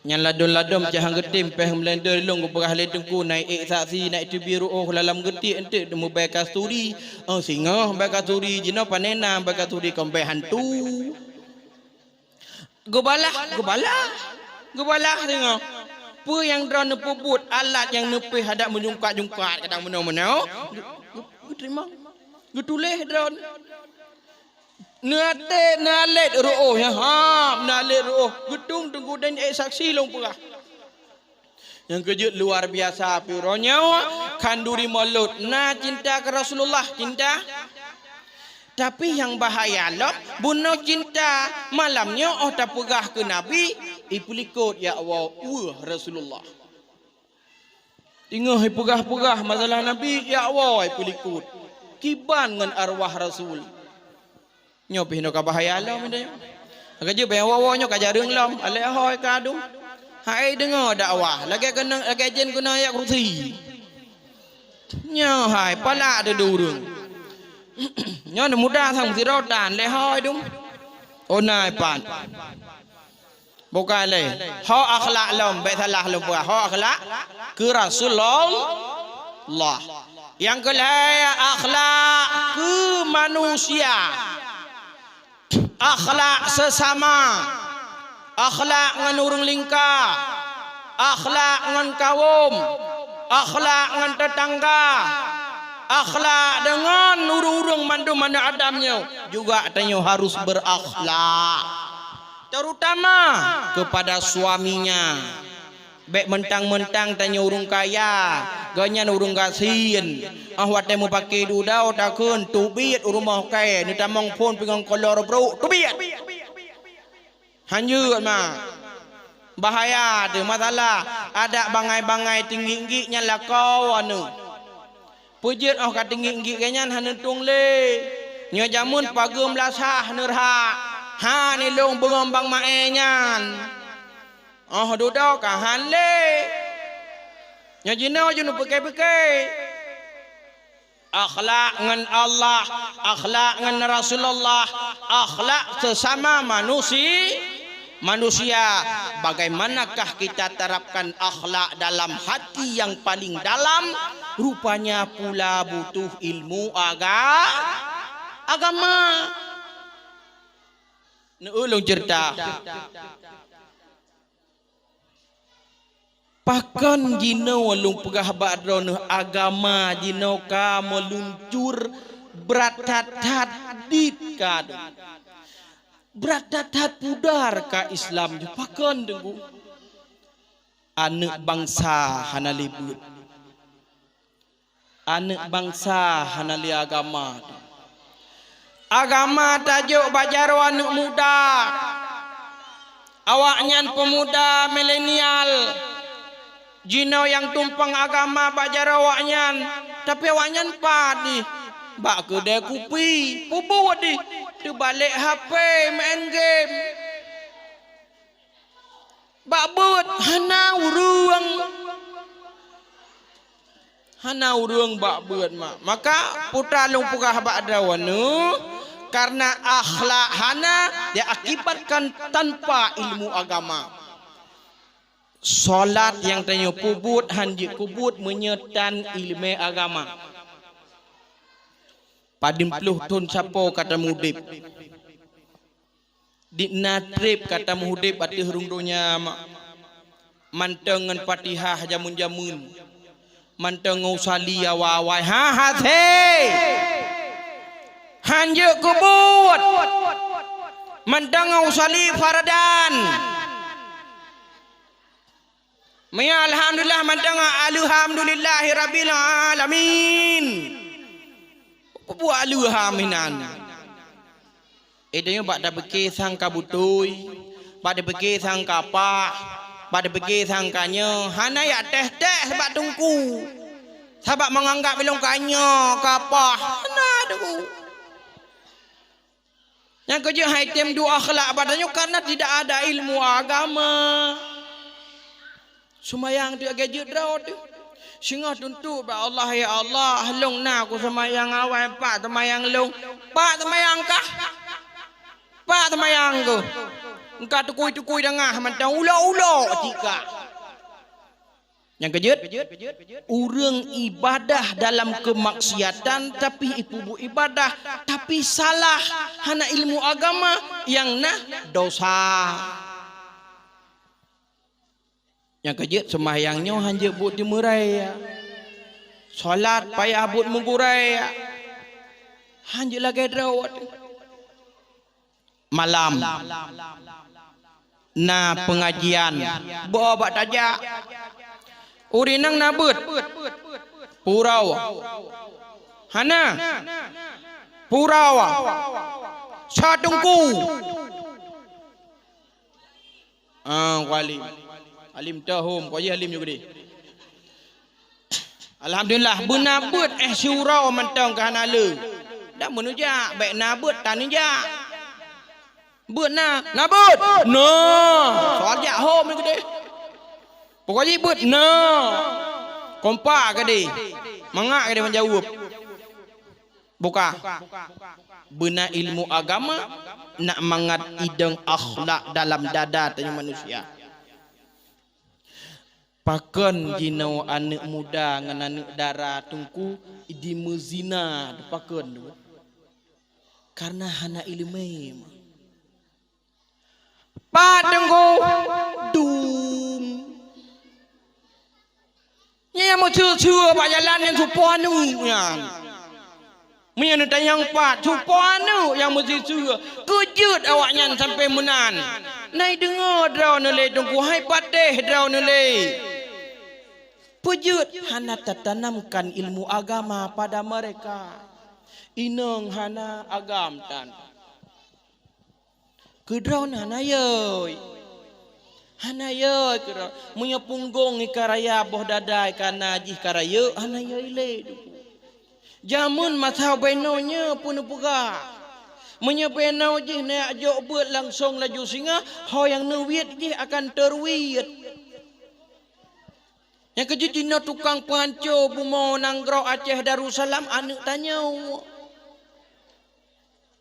yang ladon jahang getim peh melender long gu perah le dengku naik saksi naik tu biru lalam geti ente demu baik kasturi singa baik kasturi jino panena baik kasturi kompe hantu Gubalah tengok. Pu yang drone pubut alat yang nepi hadap menjungkat kadang menau. Gu terima. Gu tulis drone. Nalet ruuh ya. Nalet ruuh. Gedung tunggu dan saksi long perah. Yang kejut luar biasa pironya kanduri mulut. Nah cinta ke Rasulullah cinta. Tapi yang bahaya lah, bunuh cinta malamnya tak pegah ke Nabi, ipulikut ya Allah, Rasulullah. Tengah pegah masalah Nabi, ya Allah, ipulikut. Kiban dengan arwah Rasul. Nyopih no bahaya lah, mendaya. Agak je bayawawanya kajarung lam, alehoi kadung. Hai dengar dakwah, lagi jen kena ayat kursi. Nya hai pala ada durung. Nhớ là muda thằng thì đâu đàn lấy hơi đúng ôn này bạn bộ cái này họ akhlak lom bệ thalah lom bua họ akhlak cứ Rasulullah yang kelaya akhlak ke manusia akhlak sesama akhlak ngan urang lingka, akhlak ngan kaum, akhlak ngan tetangga, akhlak dengan urang-urang mandu-mandu adamnya juga tanya harus berakhlak, terutama kepada suaminya. Bek mentang-mentang tanya urang kaya, ganyan urang gasin. Wate mu pakai dudau takun tubit urang mau kaya, ni tamong pun pingang kolor bro, tubit. Hanjut mah. Bahaya tu masalah. Ada bangai-bangai tinggi-tingginya lah kau anu. Pujut ka tinggi-tinggi ganyan hanutung le. Nya jamun pagum lasah nerha. Ha ni long bengambang maenyan. Duduk kahan le. Nya jinau junu pakai-pakai. Akhlak ngan Allah, akhlak ngan Rasulullah, akhlak sesama manusia. Bagaimanakah kita terapkan akhlak dalam hati yang paling dalam? Rupanya pula butuh ilmu agama. Ulung cerita. Pakan jinau lung pegah badron agama jinau ka meluncur beratat dit kadu. Beratat pudar ka Islam pakan dengku. Anak bangsa hanalibut. Anak bangsa hanali agama. Agama tajuk bajaro anak muda. Awaknyan pemuda milenial. Jinau yang tumpang agama bajar awaknyan, tapi awaknyan padi bak kedai kopi pubuat di balik HP main game bak but hana urang bak but maka putra lung pugah bak dawanu karena akhlak hana dia akibatkan tanpa ilmu agama. Solat yang tanya kubut hanji kubut menyetan ilmu agama. Padim peluh tun sapo kata mudip. Di natrip kata mudip ati herungdonya mantengan Fatihah jamun-jamun. Manteng usali awai ha hate. Hanji kubut. Manteng usali faradan. Maya alhamdulillah mantanga alhamdulillahi rabbil alamin. Buat alhaminan. Itu bak dah beki sangka butui, bak dah beki sangka apa, bak dah beki sangkanya. Hana ya teh sebab tungku. Sebab menganggap belum kanya kapa. Hana tu. Yang kerja haitem dua akhlak badannya karena tidak ada ilmu agama. Semayang dia gadget raut tu. Singa tentu ba Allah ya Allah long na aku semayang awal pak semayang long. Pak semayang kah? Pak semayang ko. Engkau tukui-tukui dengah mantang ulo-ulo jika. Yang kejut urang ibadah dalam kemaksiatan tapi ibu ibadah tapi salah hana ilmu agama yang dosa. Yang kejut semahyangnya hanya buat dimurai. Solat payah buat mengurai. Hanya lagi rawat. Malam. Na pengajian. Bawa tajak. Urinang nabut. Purau. Hana. Purau. Satungku. Wali. Alim tahum, kau je alim juga deh. Alhamdulillah, benabut surau mentang ke hanala. Dah menujak, baik nabut tanujak. But nabut. No. Soal jak home juga deh. Pokoknya but no. Kompak ke deh. Mangak ke deh menjawab. Buka. Benar ilmu agama nak mangat ideng akhlak dalam dada tanya manusia. Pakan jinau anak muda dengan anak dara tungku di mezina pakan tu. Karena hana ilmu. Pak tunggu tua pak jalan yang supanu yang Menyana tayang pat supanu yang mesti tua kejut awaknya sampai menan. Nai dengar draw nele tunggu hai pateh draw nele. Pejut hana tertanamkan ilmu agama pada mereka. Ineng hana agam tan. Kedraw hana yoi. Hana yoi kedraw. Munya punggung ikaraya boh dadai kana jih karaya hana yoi le. Jamun masa benonya pun puga. Munya beno jih nak jok buat langsung laju singa. Ho yang nuwit jih akan terwit. Yang kejadian tukang panco Bumo Nanggro Aceh Darussalam anak tanya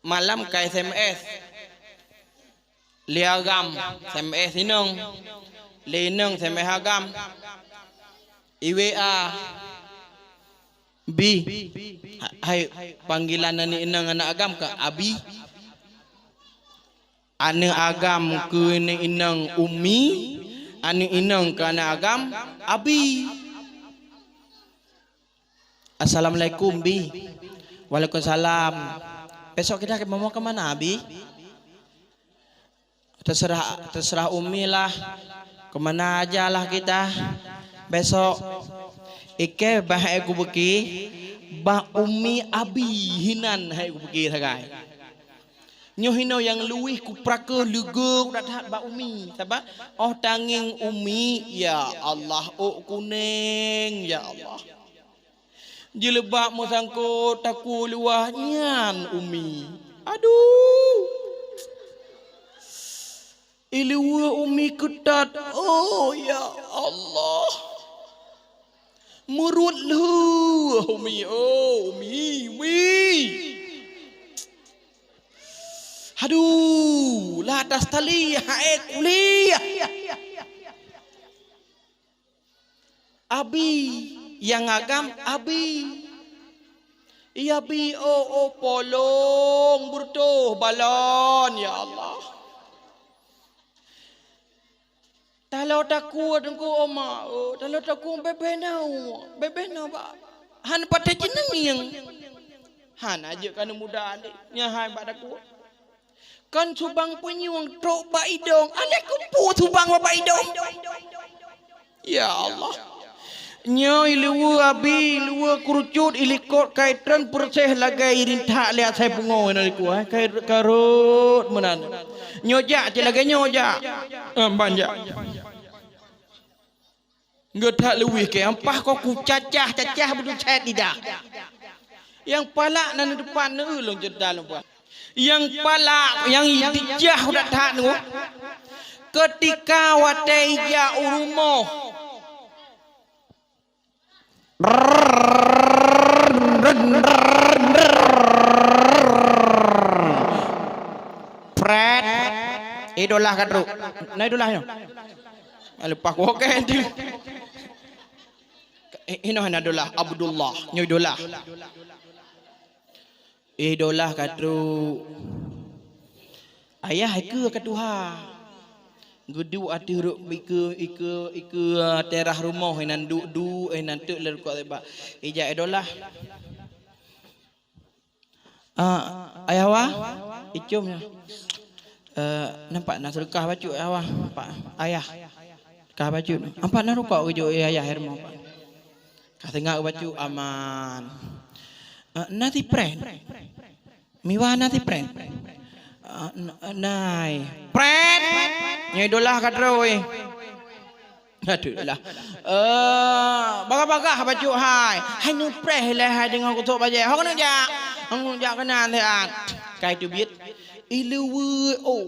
malam ke SMS liagam SMS inong lineng SMS agam IWA B hai panggilan ni inang anak agam ke Abi anak agam ke ni inang Umi anak inang ke anak agam Abi. Assalamualaikum Bi. Waalaikumsalam. Besok kita mau ke mana Abi? Terserah Umi lah. Kemana aja lah kita. Besok ike bah aku beki bah Umi Abi hinan hai aku beki sagai. Nyohino yang luih kuprake lugu dathat ba Umi sabab oh tanging Umi ya Allah oh kuning ya Allah jilebak mo sangko taku luah nyan Umi aduh iluwa Umi ketat oh ya Allah murut lu Umi oh Umi aduh, latas tali hae kuliah. Abi yang agam Abi. Iya Bi oh polong burtuh balon ya Allah. Talau takut engko oma, talau takut bebenau ba. Han patah jeneng yang han aja kan muda ni nyahai pada ku. Kan subang penyuang trok baidong. Anak kupu subang baidong. Ya Allah. Nyo luwa Abi, luwa kerucut ilikot kaitan perseh lagai rintak lihat saya pungo nari ku kai karut menan. Nyojak je lagai nyojak. Banyak. Ngetak luwih ke ampah kau ku cacah betul chat tidak. Yang palak nan depan nu long jedal buat. Yang palak yang dijah udah tak nu ketika wateja urumo pret idolah kadru nah idolahnya lupa kok kan ini adalah Abdullah nyoidolah idolah kadru ayah ke ketuha gudu atiruk ike terah rumah nan du nan tek ler ko ba ija idolah ayah wa icumnya nampak nak sedekah baju awah pak ayah kah baju nampak nak rukuk ujo ayah hermo pak kah tengah baju aman nanti pren miwa nanti pren nai pren nyidolah kadroi aduh lah bagah baju hai nu pren lah hai dengan kutuk baju hok nu jak kenan thean kai tu biết ilu oh